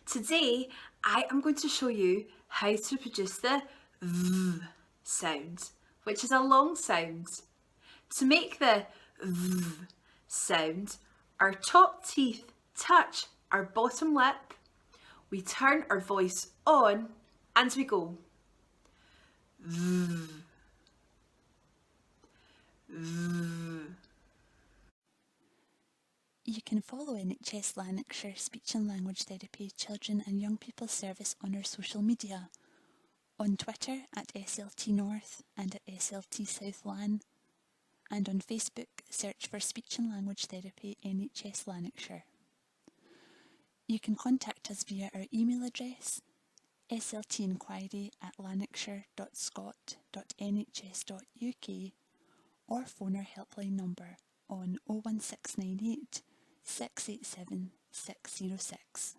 Today, I am going to show you how to produce the V sound, which is a long sound. To make the V sound, our top teeth touch our bottom lip, we turn our voice on, and we go V, V. You can follow NHS Lanarkshire Speech and Language Therapy Children and Young People Service on our social media, on Twitter at SLT North and at SLT South Lan, and on Facebook search for Speech and Language Therapy NHS Lanarkshire. You can contact us via our email address sltinquiry@lanarkshire.scot.nhs.uk or phone our helpline number on 01698 687 606.